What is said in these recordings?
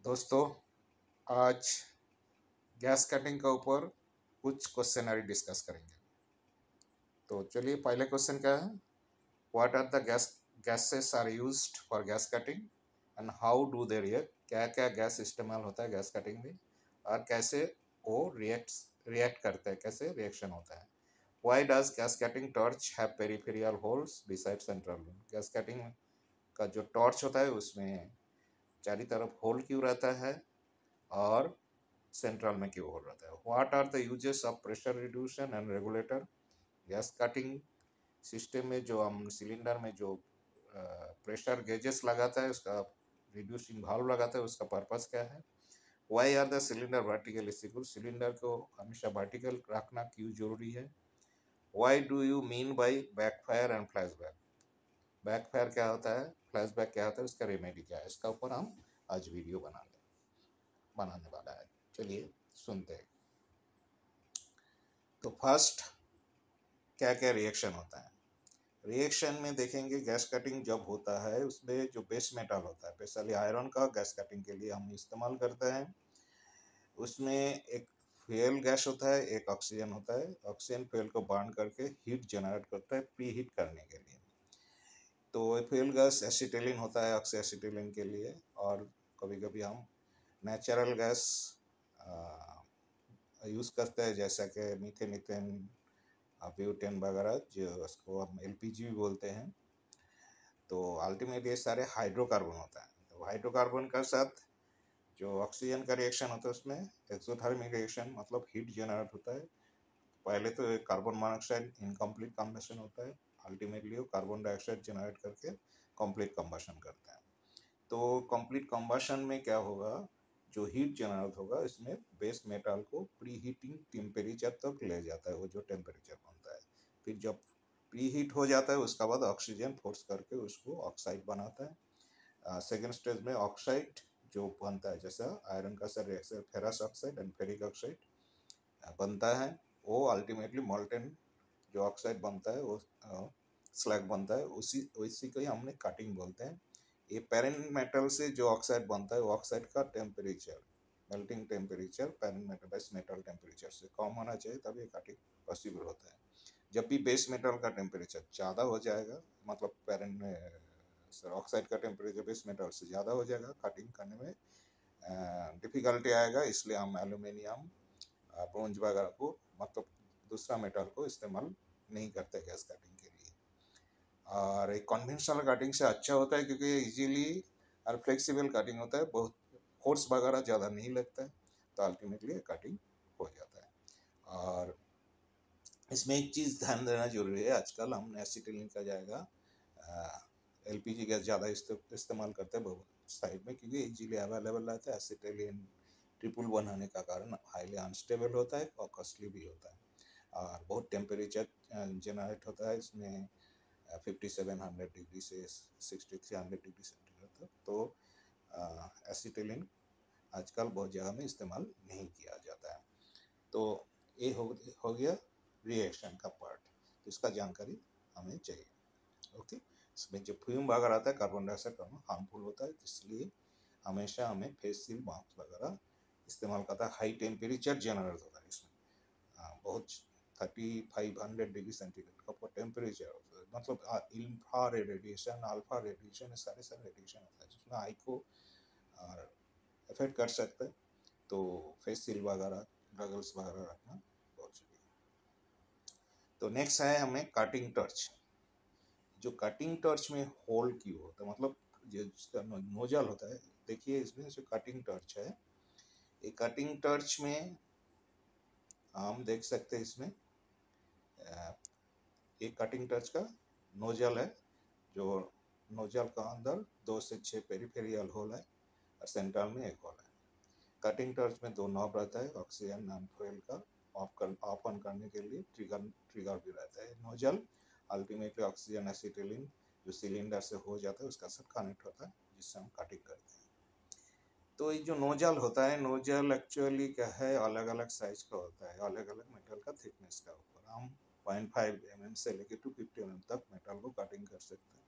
दोस्तों, आज gas cutting के ऊपर कुछ क्वेश्चनरी डिस्कस करेंगे। तो चलिए, पहले क्वेश्चन क्या है? What are the gases are used for gas cutting and how do they react? क्या क्या गैस इस्तेमाल होता है गैस कटिंग में और कैसे वो रिएक्ट करते हैं, कैसे रिएक्शन होता है। Why does gas cutting torch have peripheral holes beside central? Gas cutting का जो टॉर्च होता है उसमें चारों तरफ होल क्यों रहता है और सेंट्रल में क्यों हो रहा है? What are the uses of pressure reduction and regulator? Gas cutting system में जो हम सिलेंडर में जो प्रेशर गेजेस लगाता है, उसका रिड्यूसिंग वाल्व लगाता है, उसका पर्पस क्या है? Why are the cylinder vertical secure? Cylinder को हमेशा वर्टिकल रखना क्यों जरूरी है? Why do you mean by backfire and flashback? Backfire क्या होता है, फ्लैशबैक क्या होता है, उसका रेमेडी क्या है? इसका ऊपर हम आज वीडियो बनाने वाला है। चलिए सुनते हैं। तो फर्स्ट, क्या क्या रिएक्शन होता है? रिएक्शन में देखेंगे, गैस कटिंग जब होता है उसमें जो बेस मेटल होता है, स्पेशली आयरन का गैस कटिंग के लिए हम इस्तेमाल करते हैं। उसमें एक फ्यूल गैस होता है, एक ऑक्सीजन होता है। ऑक्सीजन फ्यूल को बर्न करके हीट जनरेट करता है प्री हीट करने के लिए। तो फ्यूल गैस एसिटिलीन होता है ऑक्सी एसिटिलीन के लिए, और कभी कभी हम नेचुरल गैस यूज़ करते हैं, जैसा कि मीथेन, इथेन, ब्यूटेन वगैरह, जो उसको हम एलपीजी भी बोलते हैं। तो अल्टीमेटली ये सारे हाइड्रोकार्बन होता है। तो हाइड्रोकार्बन का साथ जो ऑक्सीजन का रिएक्शन होता है उसमें एक्सोथर्मिक रिएक्शन, मतलब हीट जनरेट होता है। पहले तो एक कार्बन मोनोऑक्साइड इनकम्प्लीट कम्बशन होता है, अल्टीमेटली वो कार्बन डाइऑक्साइड जनरेट करके कंप्लीट कम्बशन करता है। तो कंप्लीट कम्बशन में क्या होगा, जो हीट जनरेट होगा इसमें बेस मेटल को प्री हीटिंग टेम्परेचर तक ले जाता है, वो जो टेम्परेचर बनता है। फिर जब प्री हीट हो जाता है उसके बाद ऑक्सीजन फोर्स करके उसको ऑक्साइड बनाता है। सेकेंड स्टेज में ऑक्साइड जो बनता है, जैसा आयरन का sir reaction ferrous oxide and ferric oxide बनता है, वो अल्टीमेटली मोल्टेन जो ऑक्साइड बनता है वो स्लैग बनता है। उसी को ही हमने कटिंग बोलते हैं। ये पेरेंट मेटल से जो ऑक्साइड बनता है वो ऑक्साइड का temperature, melting temperature parent metal base metal temperature से कम होना चाहिए, तभी कटिंग पॉसिबल होता है। जब भी बेस मेटल का टेम्परेचर ज़्यादा हो जाएगा, मतलब पेरेंट में ऑक्साइड का टेम्परेचर बेस मेटल से ज़्यादा हो जाएगा, कटिंग करने में डिफिकल्टी आएगा। इसलिए हम एल्यूमिनियम, ब्रोंज वगैरह को, मतलब दूसरा मेटल को इस्तेमाल नहीं करते गैस कटिंग के लिए। और एक कन्वेंशनल कटिंग से अच्छा होता है क्योंकि ये इजीली और फ्लेक्सिबल कटिंग होता है, बहुत फोर्स वगैरह ज़्यादा नहीं लगता है, तो अल्टीमेटली कटिंग हो जाता है। और इसमें एक चीज़ ध्यान देना जरूरी है, आजकल हम एसिटिलीन का जाएगा एलपीजी गैस ज़्यादा इस्तेमाल करते हैं बहुत साइड में, क्योंकि इजीली अवेलेबल रहता है। एसिटिलीन ट्रिपल वन होने का कारण हाईली अनस्टेबल होता है और कॉस्टली भी होता है, और बहुत टेम्परेचर जनरेट होता है इसमें 5700 डिग्री से 6300 डिग्री सेंटीग्रेड तक। तो एसिटिलीन आजकल बहुत जगह में इस्तेमाल नहीं किया जाता है। तो ये हो गया रिएक्शन का पार्ट, तो इसका जानकारी हमें चाहिए। ओके, इसमें जो फ्यूम वगैरह आता है कार्बन डाइऑक्साइड का हार्मफुल होता है, इसलिए हमेशा हमें फेस सील मास्क वगैरह इस्तेमाल करता है। हाई टेम्परेचर जनरेट होता है इसमें, बहुत 3500 डिग्री सेंटीग्रेड का टेम्परेचर, मतलब इन्फ्रा रेडिएशन, अल्फा रेडिएशन, सारे रेडिएशन होता है जिसमें आई को इफेक्ट कर सकते हैं। तो फेस सील वगैरह, गगल्स वगैरह रखना बहुत जरूरी है। तो नेक्स्ट है हमें कटिंग टॉर्च। जो कटिंग टॉर्च में होल क्यों होता है, मतलब जिसका नोजल होता है, देखिए इसमें जो कटिंग टॉर्च है, ये कटिंग टॉर्च में हम देख सकते हैं इसमें एक कटिंग टॉर्च का नोजल है, जो नोजल का अंदर 2 से 6 पेरिफेरियल होल है और सेंटर में एक होल है। कटिंग टॉर्च में 2 नॉब रहता है, ऑक्सीजन एंड फ्यूल का ऑफ ऑन करने के लिए ट्रिगर भी रहता है। नोजल अल्टीमेटली ऑक्सीजन एसिटिलीन जो सिलेंडर से हो जाता है उसका साथ कनेक्ट होता है, जिससे हम कटिंग करते हैं। तो ये जो नोजल होता है, नोजल एक्चुअली क्या है, अलग अलग साइज का होता है, अलग अलग मेटल का थिकनेस का ऊपर हम 0.5 mm से लेकर 250 mm तक मेटल को कटिंग कर सकते हैं।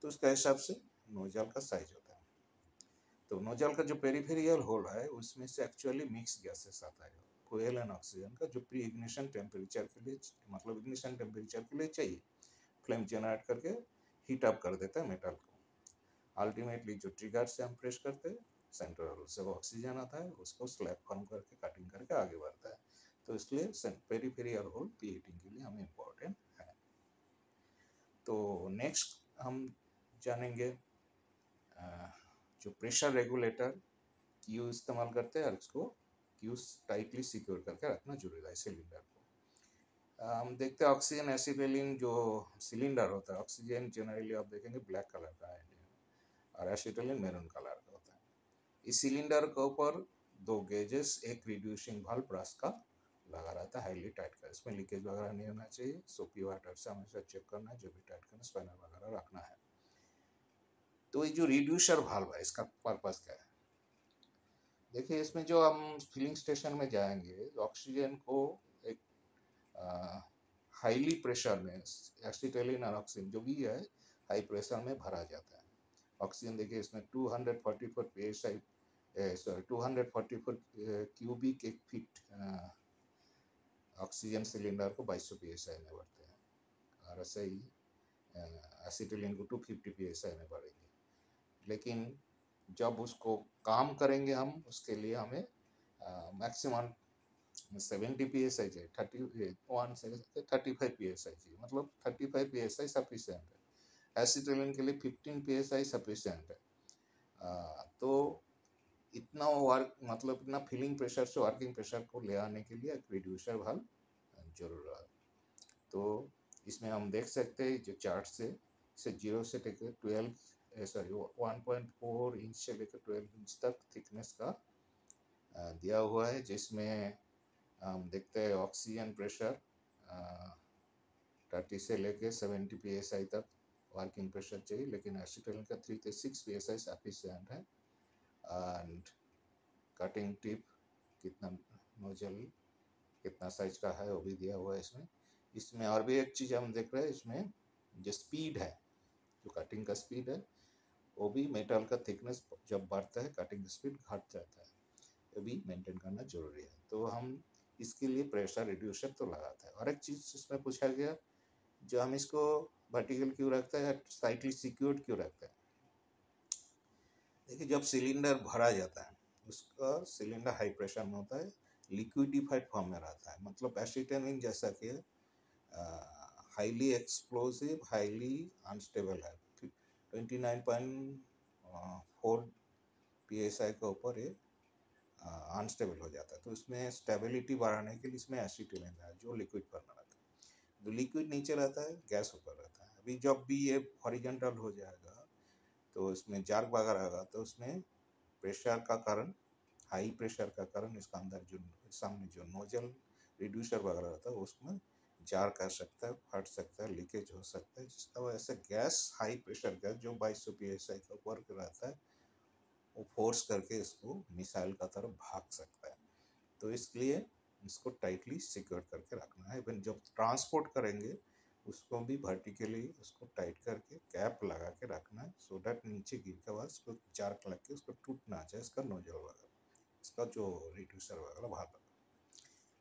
तो उसके हिसाब से नोजल का साइज होता है। तो नोजल का जो पेरिफेरियल होल है उसमें से एक्चुअली मिक्स गैसेस आता है, फ्यूल एंड ऑक्सीजन का, जो प्री इग्निशन टेम्परेचर के लिए, मतलब इग्निशन टेम्परेचर के लिए चाहिए, फ्लेम जनरेट करके हीट अप कर देता है मेटल को। अल्टीमेटली जो ट्रिगर से हम प्रेस करते हैं, सेंट्रल से वो ऑक्सीजन आता है, उसको स्लैब फॉर्म करके कटिंग करके आगे बढ़ता है। तो इसलिए पेरिफेरियल होल पी हीटिंग के लिए हमें इम्पोर्टेंट है। तो नेक्स्ट हम जानेंगे जो प्रेशर रेगुलेटर क्यू इस्तेमाल करते हैं, और इसको क्यू टाइटली सिक्योर करके रखना जरूरी है सिलेंडर को। हम देखते हैं ऑक्सीजन एसिटिलीन जो सिलेंडर होता है, ऑक्सीजन जनरली आप देखेंगे ब्लैक कलर का है और एसिटिलीन मैरून कलर का होता है। इस सिलेंडर के ऊपर दो गेजेस, एक रिड्यूसिंग वाल्व ब्रश का लगा रहता है, हाईली टाइट का। इसमें लीकेज वगैरह नहीं होना चाहिए, सोपी वाटर से हमेशा चेक करना है, जो भी टाइट करना, स्पैनर वगैरह रखना है। तो ये जो रिड्यूसर वाल्व है, इसका पर्पस क्या है? देखिए, इसमें जो हम फिलिंग स्टेशन में जाएंगे, ऑक्सीजन को एक हाईली प्रेशर में, एसिटिलीन और ऑक्सीजन जो भी है हाई प्रेशर में भरा जाता है। ऑक्सीजन देखिए इसमें 244 psi, सॉरी 244 क्यूबिक एक फीट ऑक्सीजन सिलेंडर को 2200 psi में भरते हैं, और ऐसे ही एसिटिलीन को 250 psi में भरेंगे। लेकिन जब उसको काम करेंगे हम, उसके लिए हमें मैक्सिमम 70 psi चाहिए, 31 से 35 psi चाहिए, मतलब 35 psi सफिशिएंट है। एसिटिलीन के लिए 15 psi सफिशिएंट है। तो इतना वर्क, मतलब इतना फिलिंग प्रेशर से वर्किंग प्रेशर को ले आने के लिए एक रिड्यूसर वाल्व जरूर है। तो इसमें हम देख सकते हैं जो चार्ट से 0 से लेकर 1.4 इंच से लेकर 12 इंच तक थिकनेस का दिया हुआ है, जिसमें हम देखते हैं ऑक्सीजन प्रेशर 30 से लेकर 70 psi तक वर्किंग प्रेशर चाहिए, लेकिन एसिटिलीन का 3 से 6 psi सफिशिएंट है। एंड कटिंग टिप कितना, नोजल कितना साइज का है वो भी दिया हुआ है इसमें। इसमें और भी एक चीज़ हम देख रहे हैं, इसमें जो स्पीड है, जो कटिंग का स्पीड है, वो भी मेटल का थिकनेस जब बढ़ता है कटिंग स्पीड घट जाता है, ये भी मेंटेन करना जरूरी है। तो हम इसके लिए प्रेशर रिड्यूसर तो लगाते हैं। और एक चीज़ इसमें पूछा गया, जो हम इसको वर्टिकल क्यों रखते हैं, टाइटली सिक्योर्ड क्यों रखते हैं? देखिए, जब सिलेंडर भरा जाता है, उसका सिलेंडर हाई प्रेशर में होता है, लिक्विडिफाइड फॉर्म में रहता है, मतलब एसिटिलीन जैसा कि हाईली एक्सप्लोसिव, हाईली अनस्टेबल है। 29.4 psi के ऊपर ये अनस्टेबल हो जाता है। तो इसमें स्टेबिलिटी बढ़ाने के लिए इसमें एसिटिलीन है जो लिक्विड फॉर्म में रहता है। जो लिक्विड नीचे रहता है, गैस ऊपर रहता है। अभी जब भी ये हॉरिजॉन्टल हो जाएगा तो इसमें जार्क वगैरह आएगा, तो उसमें प्रेशर का कारण, हाई प्रेशर का कारण इसका अंदर जो सामने जो नोजल रिड्यूसर वगैरह रहता है उसमें जार कर सकता है, फट सकता है, लीकेज हो सकता है, जिसका वजह से गैस, हाई प्रेशर गैस जो 2200 psi का ऊपर रहता है, वो फोर्स करके इसको मिसाइल का तरफ भाग सकता है। तो इसलिए इसको टाइटली सिक्योर करके रखना है। इवन जब ट्रांसपोर्ट करेंगे उसको भी वर्टिकली उसको टाइट करके कैप लगा के रखना है, सो दैट नीचे गिर के बाद उसको चार्क लग के उसको टूटना चाहिए, इसका नोजल वगैरह, इसका जो रिड्यूसर वगैरह भाग,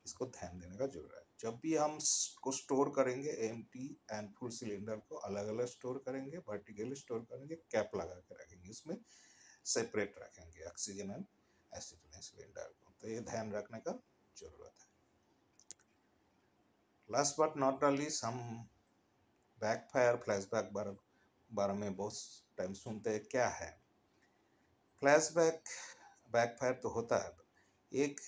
इसको ध्यान देने का जरूरत है। जब भी हम को स्टोर करेंगे, एम्प्टी एंड फुल सिलेंडर को अलग अलग स्टोर करेंगे, वर्टिकली स्टोर करेंगे, कैप लगा के रखेंगे, इसमें सेपरेट रखेंगे ऑक्सीजन एंड एसिटिलीन सिलेंडर को। तो ये ध्यान रखने का जरूरत है। लास्ट बट नॉट लीस्ट, हम बैकफायर, फ्लैशबैक बारे में बहुत टाइम सुनते हैं। क्या है फ्लैशबैक? बैकफायर तो होता है, एक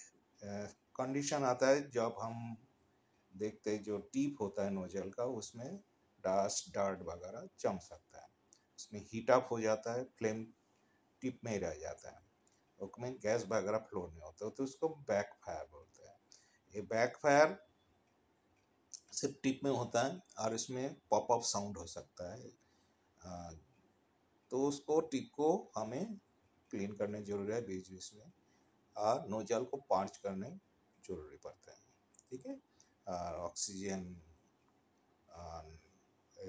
कंडीशन आता है जब हम देखते हैं जो टिप होता है नोजल का, उसमें डस्ट, डार्ट वगैरह जम सकता है, उसमें हीट अप हो जाता है, फ्लेम टिप में ही रह जाता है, उसमें गैस वगैरह फ्लो नहीं होता, तो उसको बैकफायर बोलते हैं। ये बैकफायर सिर्फ टिप में होता है और इसमें पॉप अप साउंड हो सकता है। तो उसको टिप को हमें क्लीन करने जरूरी है बीच बीच में, और नोजल को पांच करने जरूरी पड़ते हैं। ठीक है, ऑक्सीजन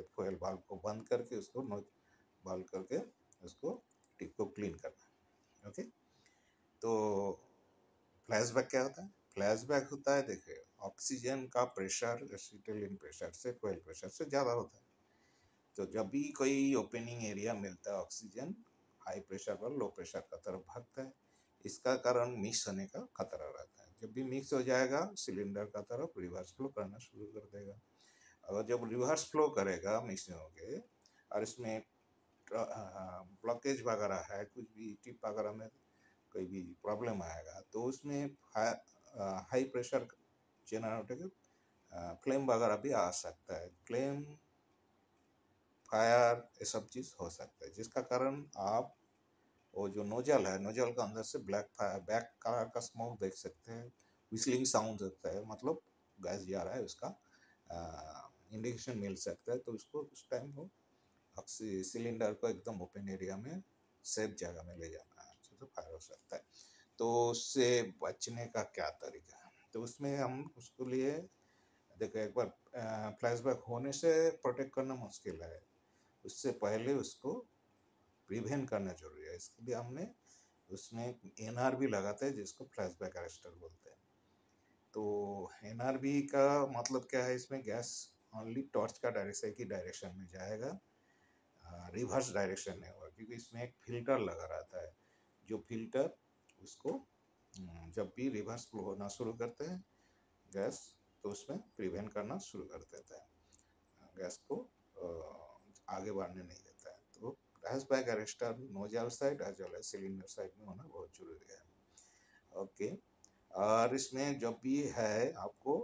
फ्यूल वाल्व को बंद करके उसको वाल्व करके उसको टिप को क्लीन करना है। ओके। तो फ्लैशबैक क्या होता है? फ्लैशबैक होता है, देखिए ऑक्सीजन का प्रेशर एसिटिलीन प्रेशर से फ्यूल प्रेशर से ज़्यादा होता है। तो जब भी कोई ओपनिंग एरिया मिलता है ऑक्सीजन हाई प्रेशर पर लो प्रेशर का तरफ भागता है। इसका कारण मिक्स होने का खतरा रहता है। जब भी मिक्स हो जाएगा सिलेंडर का तरफ रिवर्स फ्लो करना शुरू कर देगा। अगर जब रिवर्स फ्लो करेगा मिक्स होके और इसमें ब्लॉकेज वगैरह है, कुछ भी टिप वगैरह में कोई भी प्रॉब्लम आएगा तो उसमें हाई प्रेशर जनरेटर फ्लेम वगैरह भी आ सकता है। फ्लेम फायर ये सब चीज़ हो सकता है, जिसका कारण आप वो जो नोजल है, नोजल का अंदर से ब्लैक ब्लैक कलर का स्मोक देख सकते हैं। विस्लिंग साउंड होता है, मतलब गैस जा रहा है, उसका इंडिकेशन मिल सकता है। तो उसको उस टाइम वो सिलेंडर को एकदम ओपन एरिया में सेफ जगह में ले जाना है, तो फायर हो सकता है। तो उससे बचने का क्या तरीका है? तो उसमें हम उसको लिए देखो, एक बार फ्लैशबैक होने से प्रोटेक्ट करना मुश्किल है, उससे पहले उसको प्रिवेंट करना जरूरी है। इसके लिए हमने उसमें एनआरबी लगाते हैं, जिसको फ्लैशबैक अरेस्टर बोलते हैं। तो एनआरबी का मतलब क्या है? इसमें गैस ओनली टॉर्च का डायरेक्शन की डायरेक्शन में जाएगा, रिवर्स डायरेक्शन नहीं होगा, क्योंकि इसमें एक फिल्टर लगा रहता है। जो फिल्टर उसको जब भी रिवर्स फ्लो होना शुरू करते हैं गैस, तो उसमें प्रिवेंट करना शुरू कर देता है, गैस को आगे बढ़ने नहीं देता है। तो flashback arrester nozzle side as well as cylinder side में होना बहुत जरूरी है। ओके। और इसमें जब भी है आपको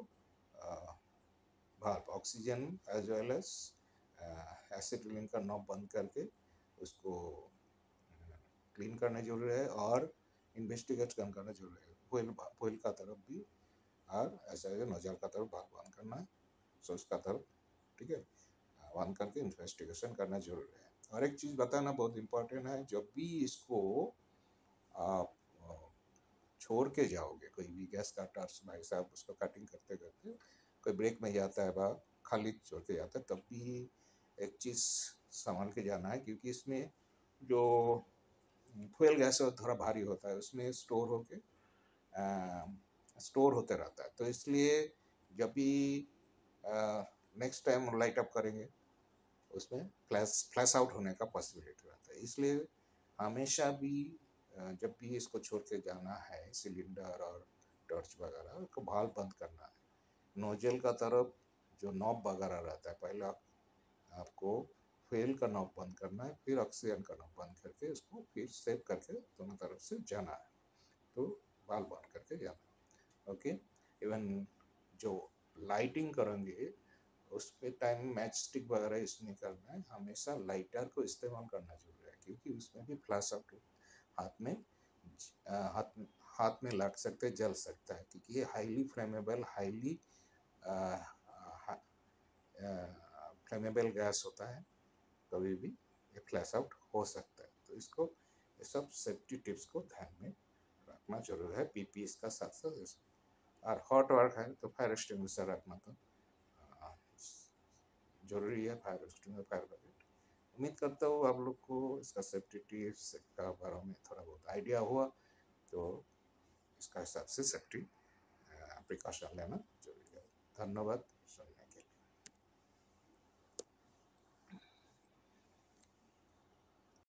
भाप oxygen as well as acetylene का नॉब बंद करके उसको क्लीन करना जरूरी है और इन्वेस्टिगेट करना जरूरी है। फॉइल का तरफ भी और ऐसा है नोजल का तरफ भाग बंद करना है, सो उसका तरफ, ठीक है, बंद करके इन्वेस्टिगेशन करना जरूरी है। और एक चीज़ बताना बहुत इम्पोर्टेंट है, जब भी इसको आप छोड़ के जाओगे, कोई भी गैस का टर्च भाई साहब उसको कटिंग करते करते कोई ब्रेक में जाता है, बाहर खाली छोड़ के जाता है, तब भी एक चीज़ संभाल के जाना है, क्योंकि इसमें जो फ्यूल गैस है थोड़ा भारी होता है, उसमें स्टोर होते रहता है। तो इसलिए जब भी नेक्स्ट टाइम लाइट अप करेंगे उसमें फ्लैश आउट होने का पॉसिबिलिटी रहता है। इसलिए हमेशा भी जब भी इसको छोड़ के जाना है सिलेंडर और टॉर्च वगैरह, उसको भाल बंद करना है। नोजल का तरफ जो नॉब वगैरह रहता है, पहले आपको फ्यूल का नॉब बंद करना है, फिर ऑक्सीजन का नॉब बंद करके उसको फिर सेव करके दोनों तरफ से जाना है। तो बाल बंद करके जाना है। ओके। इवन जो लाइटिंग करेंगे उस पे टाइम मैच स्टिक वगैरह यूज नहीं करना है, हमेशा लाइटर को इस्तेमाल करना जरूरी है, क्योंकि उसमें भी फ्लैश आउट हाथ में हाथ में लग सकते, जल सकता है, क्योंकि ये हाईली फ्लेमेबल फ्लेमेबल गैस होता है, कभी भी ये फ्लैश आउट हो सकता है। तो इसको ये सब सेफ्टी टिप्स को ध्यान में रखना जरूरी है, पीपी इसका साथ साथ। और हॉट वर्क है तो फायर एक्सटिंग्विशर रखना तो जरूरी है, फायर एक्सटिंग्विशर, फायर ब्रिगेड। उम्मीद करता हूँ आप लोग को इसका सेफ्टी टिप्स का बारे में थोड़ा बहुत आइडिया हुआ, तो इसका हिसाब से सेफ्टी प्रिकॉशन लेना जरूरी है। धन्यवाद।